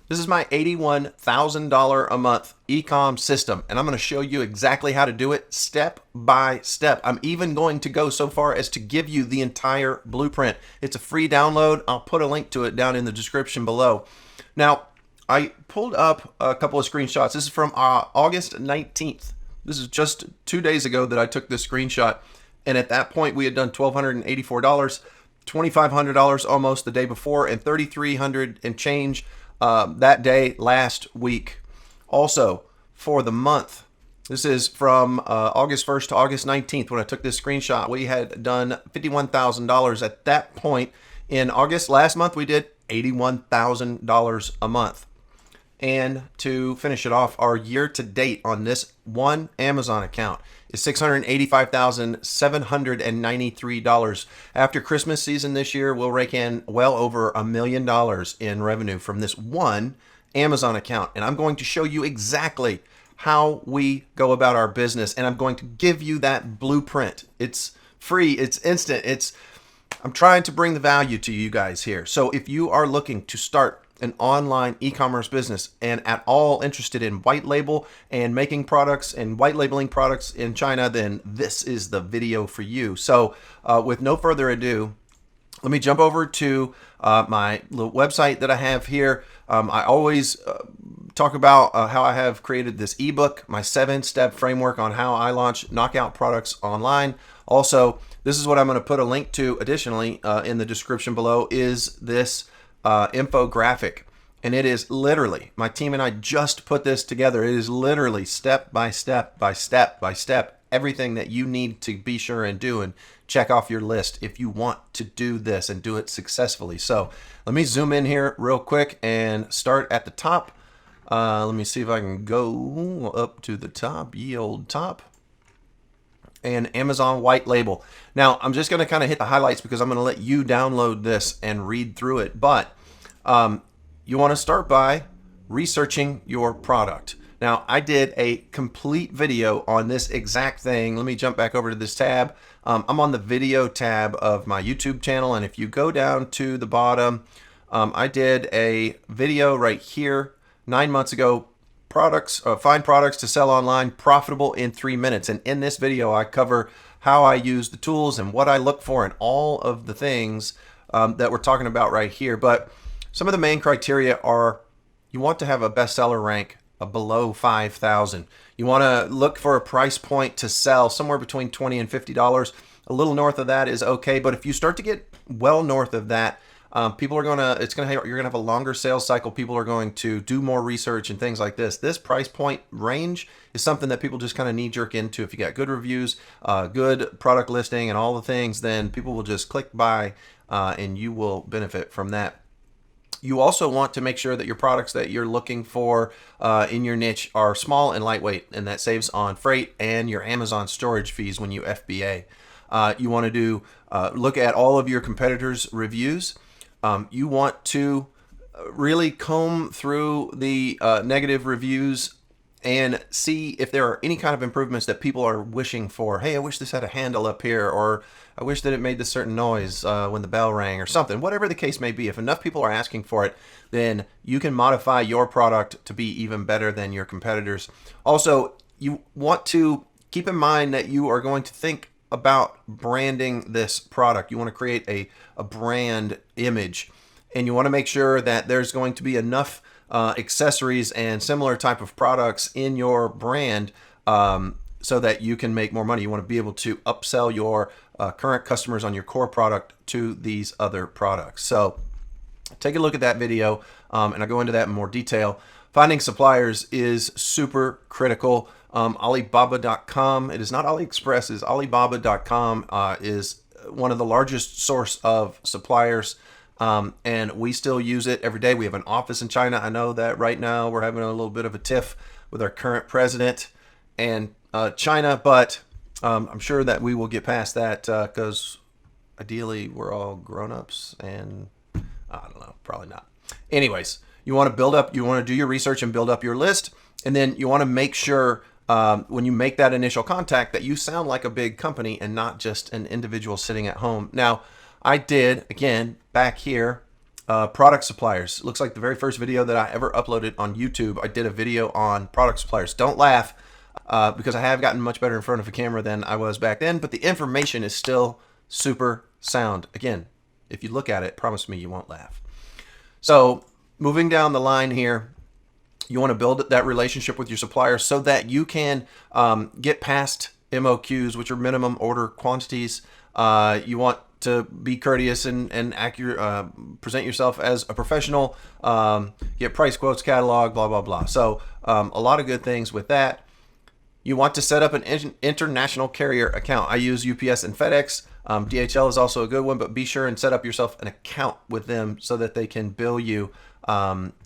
This is my $81,000 a month eCom system, and I'm going to show you exactly how to do it step by step. I'm even going to go so far as to give you the entire blueprint. It's a free download. I'll put a link to it down in the description below. Now, I pulled up a couple of screenshots. This is from August 19th. This is just 2 days ago that I took this screenshot, and at that point we had done $1,284, $2,500 almost the day before, and $3,300 and change that day last week. Also, for the month, this is from August 1st to August 19th when I took this screenshot, we had done $51,000 at that point. In August last month, we did $81,000 a month. And to finish it off, our year to date on this one Amazon account is $685,793. After Christmas season this year, we'll rake in well over $1 million in revenue from this one Amazon account. And I'm going to show you exactly how we go about our business, and I'm going to give you that blueprint. It's free, it's instant, I'm trying to bring the value to you guys here. So if you are looking to start an online e-commerce business and at all interested in white label and making products and white labeling products in China, then this is the video for you. So with no further ado, let me jump over to my little website that I have here. I always talk about how I have created this ebook, my 7-step framework on how I launch knockout products online. Also, this is what I'm going to put a link to additionally in the description below, is this infographic. And it is literally, my team and I just put this together. It is literally step by step by step by step, everything that you need to be sure and do and check off your list if you want to do this and do it successfully. So let me zoom in here real quick and start at the top. Let me see if I can go up to the top, ye old top. And Amazon white label. Now, I'm just going to kind of hit the highlights because I'm going to let you download this and read through it. But you want to start by researching your product. Now, I did a complete video on this exact thing. Let me jump back over to this tab. I'm on the video tab of my YouTube channel. And if you go down to the bottom, I did a video right here 9 months ago. Find products to sell online profitable in 3 minutes. And in this video, I cover how I use the tools and what I look for and all of the things that we're talking about right here. But some of the main criteria are: you want to have a bestseller rank below 5,000. You want to look for a price point to sell somewhere between $20 and $50. A little north of that is okay, but if you start to get well north of that, you're gonna have a longer sales cycle. People are going to do more research and things like this. This price point range is something that people just kind of knee jerk into. If you got good reviews, good product listing, and all the things, then people will just click buy, and you will benefit from that. You also want to make sure that your products that you're looking for in your niche are small and lightweight, and that saves on freight and your Amazon storage fees when you FBA. You want to look at all of your competitors' reviews. You want to really comb through the negative reviews and see if there are any kind of improvements that people are wishing for. Hey, I wish this had a handle up here, or I wish that it made this certain noise when the bell rang, or something. Whatever the case may be, if enough people are asking for it, then you can modify your product to be even better than your competitors. Also, you want to keep in mind that you are going to think about branding this product. You want to create a brand image, and you want to make sure that there's going to be enough accessories and similar type of products in your brand so that you can make more money. You want to be able to upsell your current customers on your core product to these other products. So take a look at that video, and I'll go into that in more detail. Finding suppliers is super critical. Alibaba.com, it is not AliExpress, it's Alibaba.com is one of the largest source of suppliers, and we still use it every day. We have an office in China. I know that right now we're having a little bit of a tiff with our current president and China, but I'm sure that we will get past that because ideally we're all grown-ups, and I don't know, probably not. Anyways, you want to do your research and build up your list, and then you want to make sure when you make that initial contact that you sound like a big company and not just an individual sitting at home. Now, I did, again, back here, Product suppliers. Looks like the very first video that I ever uploaded on YouTube, I did a video on product suppliers. Don't laugh, because I have gotten much better in front of a camera than I was back then, but the information is still super sound. Again, if you look at it, promise me you won't laugh. So moving down the line here, you want to build that relationship with your supplier so that you can get past MOQs, which are minimum order quantities. You want to be courteous and accurate, present yourself as a professional, get price quotes, catalog, blah, blah, blah. So a lot of good things with that. You want to set up an international carrier account. I use UPS and FedEx. DHL is also a good one, but be sure and set up yourself an account with them so that they can bill you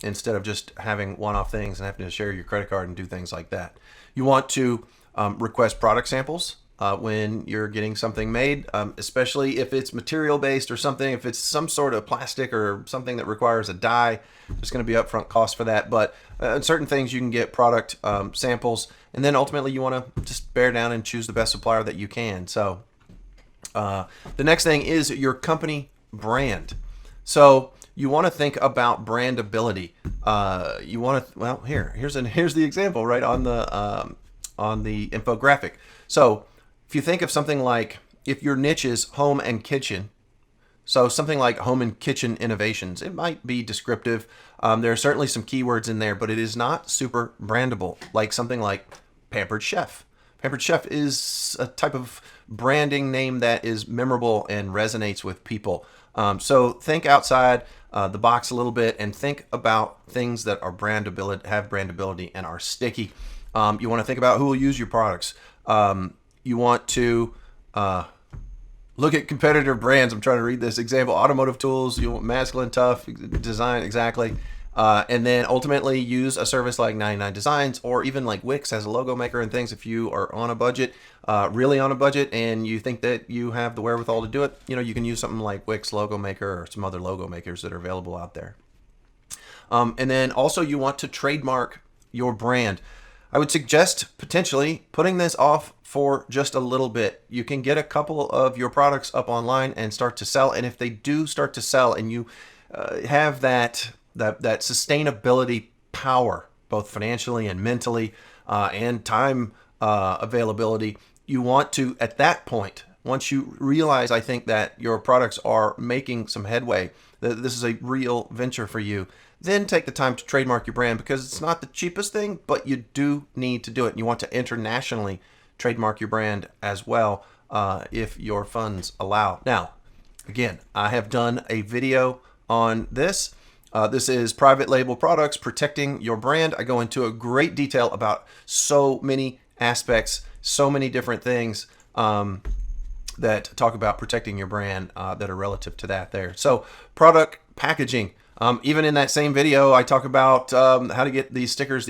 instead of just having one-off things and having to share your credit card and do things like that. You want to request product samples when you're getting something made, especially if it's material-based or something. If it's some sort of plastic or something that requires a dye, there's going to be upfront cost for that. But certain things you can get product samples, and then ultimately you want to just bear down and choose the best supplier that you can. So the next thing is your company brand. So you want to think about brandability. You want to, well, here's the example right on the infographic. So if you think of something like, if your niche is home and kitchen, so something like home and kitchen innovations, it might be descriptive. There are certainly some keywords in there, but it is not super brandable, like something like Pampered Chef. Pampered Chef is a type of branding name that is memorable and resonates with people. So think outside the box a little bit and think about things that are brandability, have brandability, and are sticky. You want to think about who will use your products. You want to look at competitor brands. I'm trying to read this example. Automotive tools, you want masculine, tough, design, exactly. And then ultimately use a service like 99 Designs, or even like Wix as a logo maker and things. If you are on a budget, really on a budget, and you think that you have the wherewithal to do it, you can use something like Wix Logo Maker or some other logo makers that are available out there. And then also you want to trademark your brand. I would suggest potentially putting this off for just a little bit. You can get a couple of your products up online and start to sell. And if they do start to sell and you have that sustainability power, both financially and mentally, and time availability, you want to, at that point, once you realize, I think, that your products are making some headway, that this is a real venture for you, then take the time to trademark your brand, because it's not the cheapest thing, but you do need to do it. And you want to internationally trademark your brand as well, if your funds allow. Now, again, I have done a video on this. This is private label products, protecting your brand. I go into a great detail about so many aspects, so many different things that talk about protecting your brand that are relative to that there. So product packaging. Even in that same video, I talk about how to get these stickers,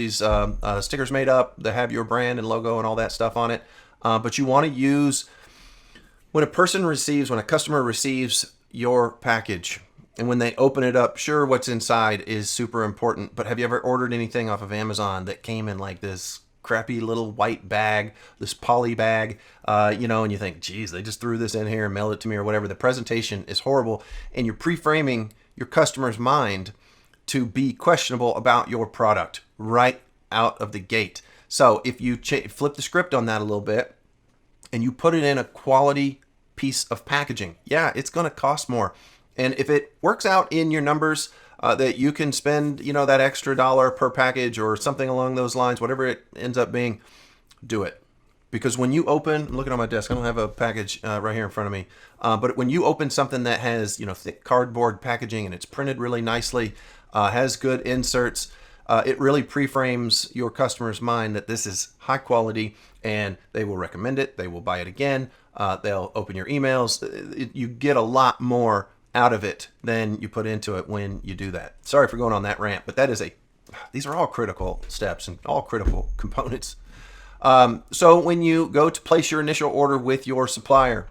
stickers made up that have your brand and logo and all that stuff on it. But you want to use, when a customer receives your package, and when they open it up, sure, what's inside is super important, but have you ever ordered anything off of Amazon that came in like this crappy little white bag, this poly bag, and you think, geez, they just threw this in here and mailed it to me or whatever. The presentation is horrible, and you're pre-framing your customer's mind to be questionable about your product right out of the gate. So if you flip the script on that a little bit and you put it in a quality piece of packaging, yeah, it's going to cost more. And if it works out in your numbers that you can spend, that extra $1 per package or something along those lines, whatever it ends up being, do it. Because when you open, I'm looking on my desk, I don't have a package right here in front of me, but when you open something that has, thick cardboard packaging and it's printed really nicely, has good inserts, it really pre-frames your customer's mind that this is high quality and they will recommend it, they will buy it again, they'll open your emails. You get a lot more out of it than you put into it when you do that. Sorry for going on that rant, but these are all critical steps and all critical components. So when you go to place your initial order with your supplier,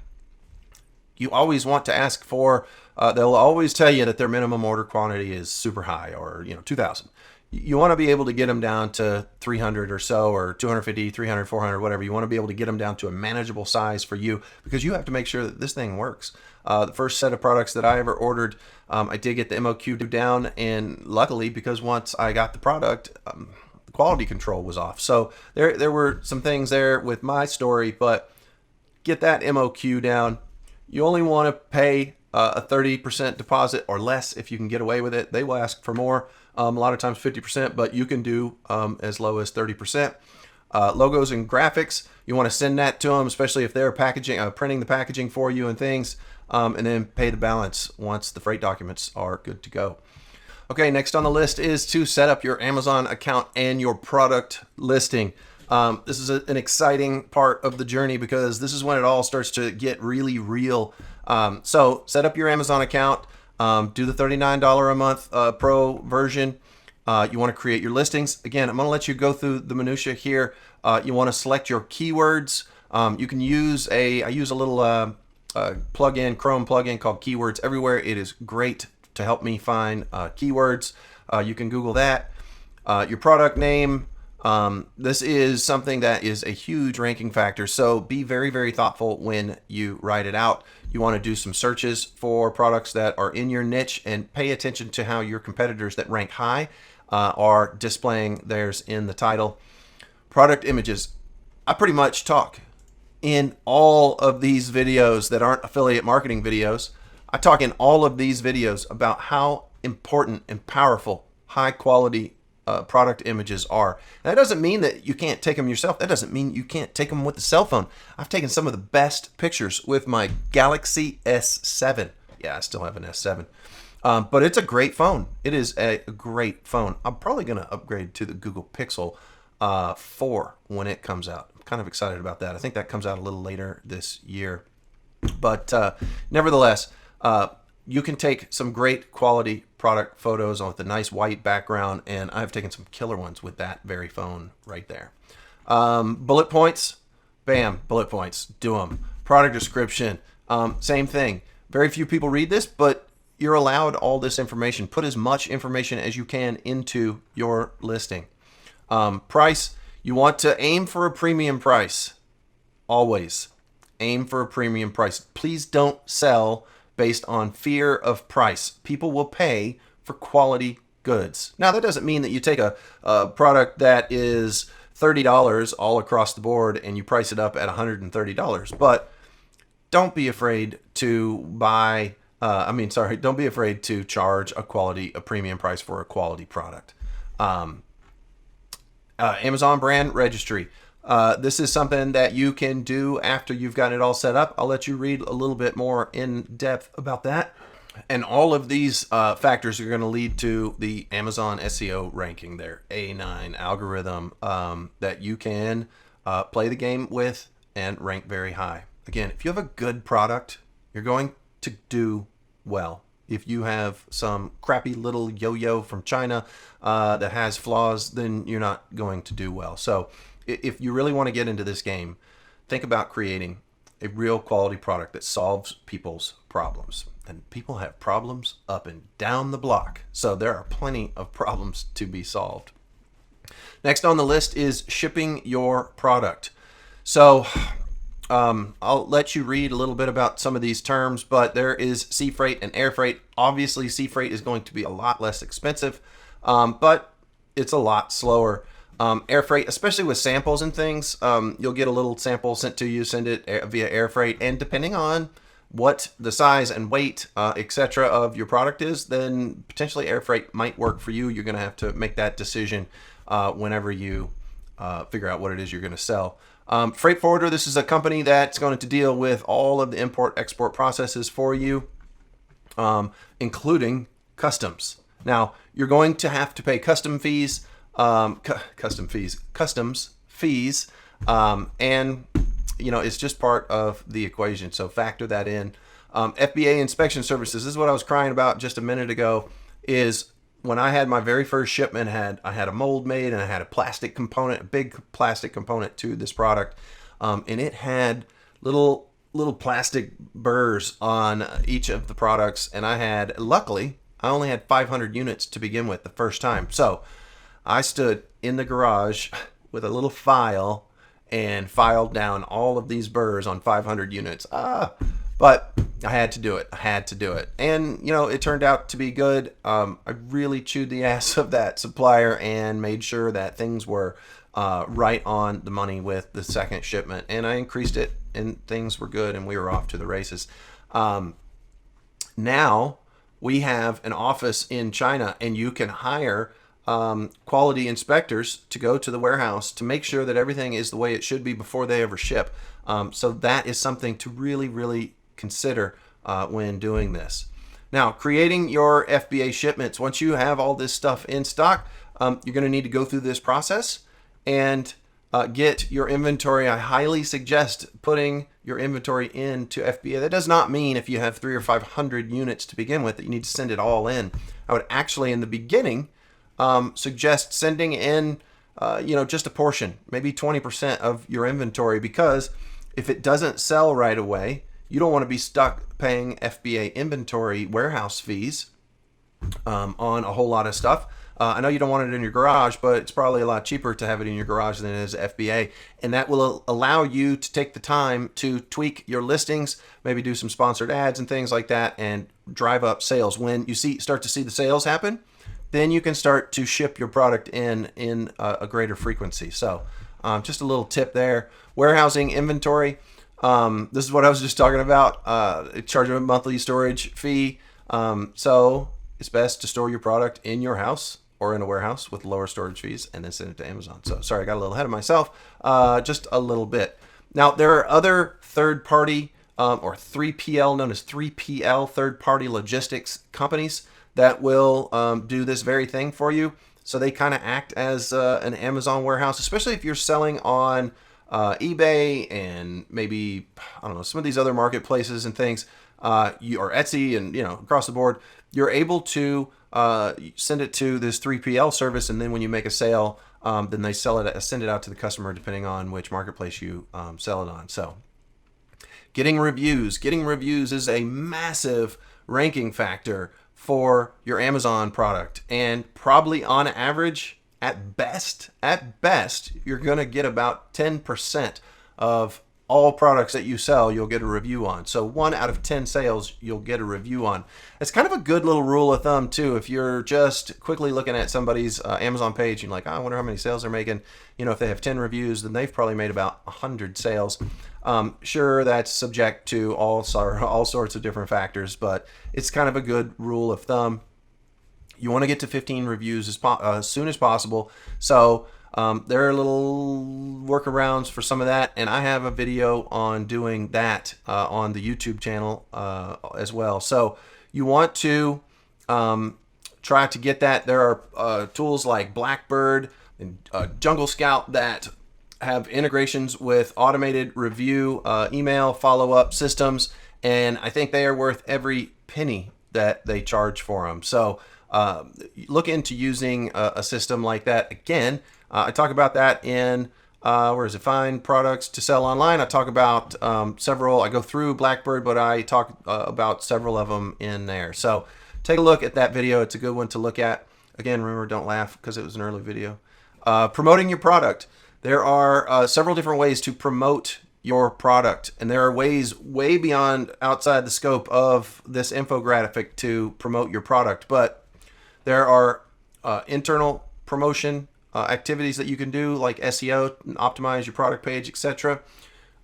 you always want to ask for, they'll always tell you that their minimum order quantity is super high, or 2,000. You want to be able to get them down to 300 or so, or 250, 300, 400, whatever. You want to be able to get them down to a manageable size for you, because you have to make sure that this thing works. The first set of products that I ever ordered, I did get the MOQ down, and luckily, because once I got the product, the quality control was off. So there were some things there with my story, but get that MOQ down. You only want to pay a 30% deposit or less if you can get away with it. They will ask for more, a lot of times 50%, but you can do as low as 30%. Logos and graphics, you want to send that to them, especially if they're packaging, printing the packaging for you and things, and then pay the balance once the freight documents are good to go. Okay, next on the list is to set up your Amazon account and your product listing. This is an exciting part of the journey, because this is when it all starts to get really real. So set up your Amazon account, do the $39 a month pro version. You want to create your listings. Again, I'm going to let you go through the minutia here. You want to select your keywords. You can use I use a little plugin, Chrome plugin called Keywords Everywhere. It is great to help me find keywords. You can Google that. Your product name. This is something that is a huge ranking factor, so be very, very thoughtful when you write it out. You want to do some searches for products that are in your niche, and pay attention to how your competitors that rank high are displaying theirs in the title. Product images. I pretty much talk in all of these videos that aren't affiliate marketing videos. I talk in all of these videos about how important and powerful high quality product images are. That doesn't mean that you can't take them yourself. That doesn't mean you can't take them with the cell phone. I've taken some of the best pictures with my Galaxy S7. Yeah, I still have an S7. But it's a great phone. It is a great phone. I'm probably going to upgrade to the Google Pixel 4 when it comes out. I'm kind of excited about that. I think that comes out a little later this year. But nevertheless, you can take some great quality product photos with a nice white background, and I've taken some killer ones with that very phone right there. Bullet points, bam, bullet points, do them. Product description, same thing. Very few people read this, but you're allowed all this information. Put as much information as you can into your listing. Price, you want to aim for a premium price. Always aim for a premium price. Please don't sell based on fear of price. People will pay for quality goods. Now, that doesn't mean that you take a product that is $30 all across the board and you price it up at $130. But don't be afraid to don't be afraid to charge a premium price for a quality product. Amazon brand registry. This is something that you can do after you've got it all set up. I'll let you read a little bit more in depth about that. And all of these factors are going to lead to the Amazon SEO ranking, their A9 algorithm that you can play the game with and rank very high. Again, if you have a good product, you're going to do well. If you have some crappy little yo-yo from China that has flaws, then you're not going to do well. So if you really want to get into this game, think about creating a real quality product that solves people's problems. And people have problems up and down the block. So there are plenty of problems to be solved. Next on the list is shipping your product. So I'll let you read a little bit about some of these terms, but there is sea freight and air freight. Obviously, sea freight is going to be a lot less expensive, but it's a lot slower. Air freight, especially with samples and things, you'll get a little sample sent to you, send it via air freight, and depending on what the size and weight, etc. of your product is, then potentially air freight might work for you. You're going to have to make that decision whenever you figure out what it is you're going to sell. Freight forwarder, this is a company that's going to deal with all of the import-export processes for you, including customs. Now, you're going to have to pay customs fees, and it's just part of the equation. So factor that in. FBA inspection services. This is what I was crying about just a minute ago. Is when I had my very first shipment, I had a mold made, and I had a plastic component, a big plastic component to this product, and it had little little plastic burrs on each of the products, and luckily, I only had 500 units to begin with the first time. So I stood in the garage with a little file and filed down all of these burrs on 500 units. But I had to do it. And, it turned out to be good. I really chewed the ass of that supplier and made sure that things were right on the money with the second shipment. And I increased it, and things were good, and we were off to the races. Now we have an office in China, and you can hire quality inspectors to go to the warehouse to make sure that everything is the way it should be before they ever ship. So that is something to really, really consider when doing this. Now, creating your FBA shipments, once you have all this stuff in stock, you're going to need to go through this process and get your inventory. I highly suggest putting your inventory into FBA. That does not mean if you have 300 or 500 units to begin with that you need to send it all in. I would actually, in the beginning, suggest sending in, just a portion, maybe 20% of your inventory, because if it doesn't sell right away, you don't want to be stuck paying FBA inventory warehouse fees on a whole lot of stuff. I know you don't want it in your garage, but it's probably a lot cheaper to have it in your garage than it is FBA. And that will allow you to take the time to tweak your listings, maybe do some sponsored ads and things like that, and drive up sales. When you start to see the sales happen, then you can start to ship your product in a greater frequency. So just a little tip there. Warehousing inventory. This is what I was just talking about. Charge a monthly storage fee. So it's best to store your product in your house or in a warehouse with lower storage fees and then send it to Amazon. So sorry, I got a little ahead of myself, just a little bit. Now, there are other third-party or 3PL, known as 3PL, third-party logistics companies that will do this very thing for you. So they kind of act as an Amazon warehouse, especially if you're selling on eBay and maybe, I don't know, some of these other marketplaces and things, or Etsy and, across the board. You're able to send it to this 3PL service, and then when you make a sale, then they send it out to the customer depending on which marketplace you sell it on. So getting reviews is a massive ranking factor for your Amazon product, and probably on average, at best, you're going to get about 10% of all products that you sell, you'll get a review on. So 1 out of 10 sales, you'll get a review on. It's kind of a good little rule of thumb too. If you're just quickly looking at somebody's Amazon page, and you're like, I wonder how many sales they're making. If they have 10 reviews, then they've probably made about 100 sales. Sure, that's subject to all sorts of different factors, but it's kind of a good rule of thumb. You want to get to 15 reviews as soon as possible. So there are little workarounds for some of that, and I have a video on doing that on the YouTube channel as well. So you want to try to get that. There are tools like Blackbird and Jungle Scout that have integrations with automated review, email follow-up systems, and I think they are worth every penny that they charge for them. So look into using a system like that. Again, I talk about that in Find Products to Sell Online. I talk about several. I go through Blackbird, but I talk about several of them in there. So take a look at that video. It's a good one to look at. Again, remember, don't laugh because it was an early video. Promoting your product. There are several different ways to promote your product, and there are ways way beyond outside the scope of this infographic to promote your product, but there are internal promotion activities that you can do, like SEO, optimize your product page, etc.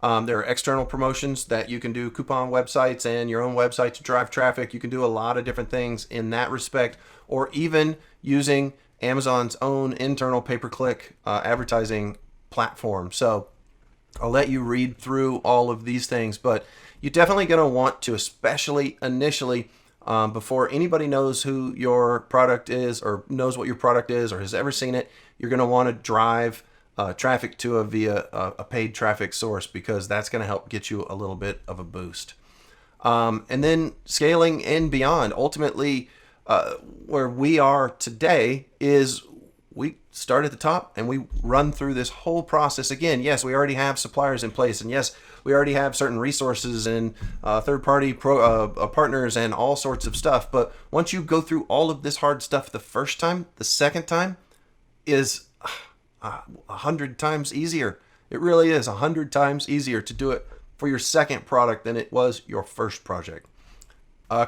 There are external promotions that you can do, coupon websites and your own website to drive traffic. You can do a lot of different things in that respect, or even using Amazon's own internal pay-per-click advertising platform. So I'll let you read through all of these things, but you're definitely going to want to, especially initially, before anybody knows who your product is or knows what your product is or has ever seen it, you're going to want to drive traffic to via a paid traffic source, because that's going to help get you a little bit of a boost. And then scaling and beyond. Ultimately, where we are today is we start at the top and we run through this whole process again. Yes, we already have suppliers in place, and yes, We already have certain resources and third-party partners and all sorts of stuff. But once you go through all of this hard stuff the first time, the second time is 100 times easier. It really is 100 times easier to do it for your second product than it was your first project.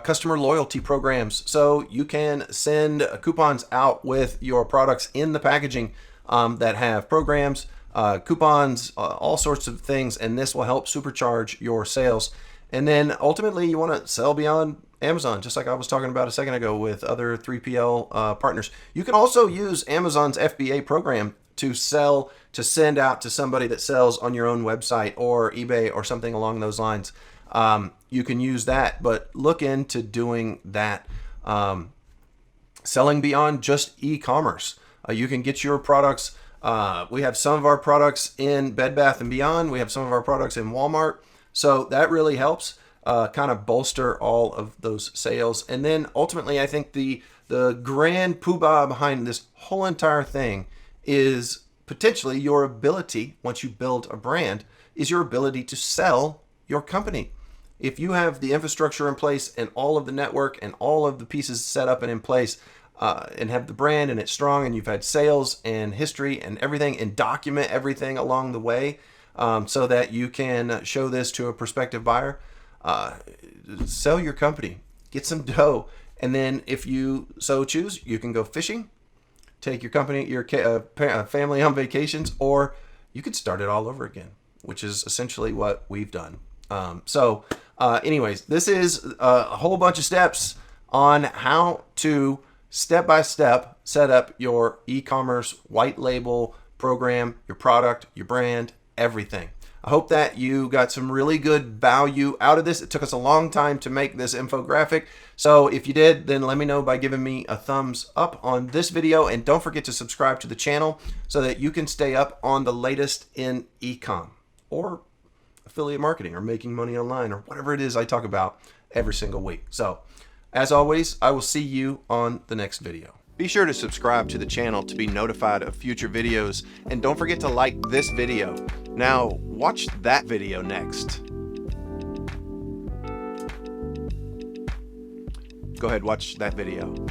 Customer loyalty programs. So you can send coupons out with your products in the packaging that have programs, coupons, all sorts of things, and this will help supercharge your sales. And then ultimately you want to sell beyond Amazon, just like I was talking about a second ago with other 3PL partners. You can also use Amazon's FBA program to send out to somebody that sells on your own website or eBay or something along those lines. You can use that, but look into doing that. Selling beyond just e-commerce. You can get your products. We have some of our products in Bed Bath & Beyond. We have some of our products in Walmart. So that really helps kind of bolster all of those sales. And then ultimately, I think the grand poobah behind this whole entire thing is potentially your ability, once you build a brand, is your ability to sell your company. If you have the infrastructure in place and all of the network and all of the pieces set up and in place, and have the brand and it's strong and you've had sales and history and everything and document everything along the way, so that you can show this to a prospective buyer, sell your company, get some dough. And then if you so choose, you can go fishing, take your company, your family on vacations, or you could start it all over again, which is essentially what we've done. Anyways, this is a whole bunch of steps on how to step-by-step set up your e-commerce white label program, your product, your brand, everything. I hope that you got some really good value out of this. It took us a long time to make this infographic. So if you did, then let me know by giving me a thumbs up on this video. And don't forget to subscribe to the channel so that you can stay up on the latest in eCom or affiliate marketing or making money online or whatever it is I talk about every single week. So as always, I will see you on the next video. Be sure to subscribe to the channel to be notified of future videos, and don't forget to like this video. Now, watch that video next. Go ahead, watch that video.